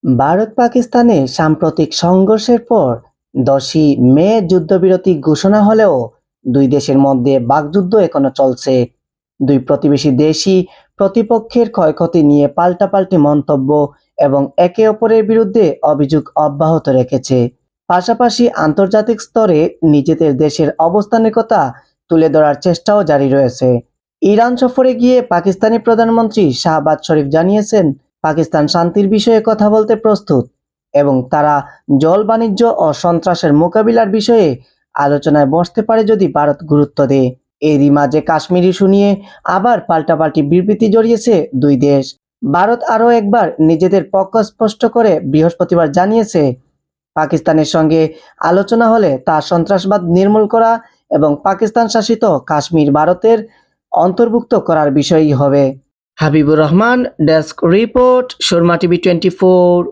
ভারত পাকিস্তানে সাম্প্রতিক সংঘর্ষের পর 10ই মে যুদ্ধবিরতি ঘোষণা হলেও দুই দেশের মধ্যে বাকযুদ্ধ এখনো চলছে। দুই প্রতিবেশী দেশই প্রতিপক্ষের ক্ষয়ক্ষতি নিয়ে পাল্টাপাল্টি মন্তব্য এবং একে অপরের বিরুদ্ধে অভিযোগ অব্যাহত রেখেছে। পাশাপাশি আন্তর্জাতিক স্তরে নিজেদের দেশের অবস্থানের কথা তুলে ধরার চেষ্টাও জারি রয়েছে। ইরান সফরে গিয়ে পাকিস্তানি প্রধানমন্ত্রী শাহবাজ শরীফ জানিয়েছেন, পাকিস্তান শান্তির বিষয়ে কথা বলতে প্রস্তুত এবং তারা জল বাণিজ্য ও সন্ত্রাসের মোকাবিলার বিষয়ে আলোচনায় বসতে পারে যদি ভারত গুরুত্ব দেয়। এরই মাঝে কাশ্মীর ইস্যু নিয়ে আবার পাল্টাপাল্টি বিবৃতি জড়িয়েছে দুই দেশ। ভারত আরও একবার নিজেদের পক্ষ স্পষ্ট করে বৃহস্পতিবার জানিয়েছে, পাকিস্তানের সঙ্গে আলোচনা হলে তা সন্ত্রাসবাদ নির্মূল করা এবং পাকিস্তান শাসিত কাশ্মীর ভারতের অন্তর্ভুক্ত করার বিষয়ই হবে। Habibur Rahman, desk report, Surma TV 24।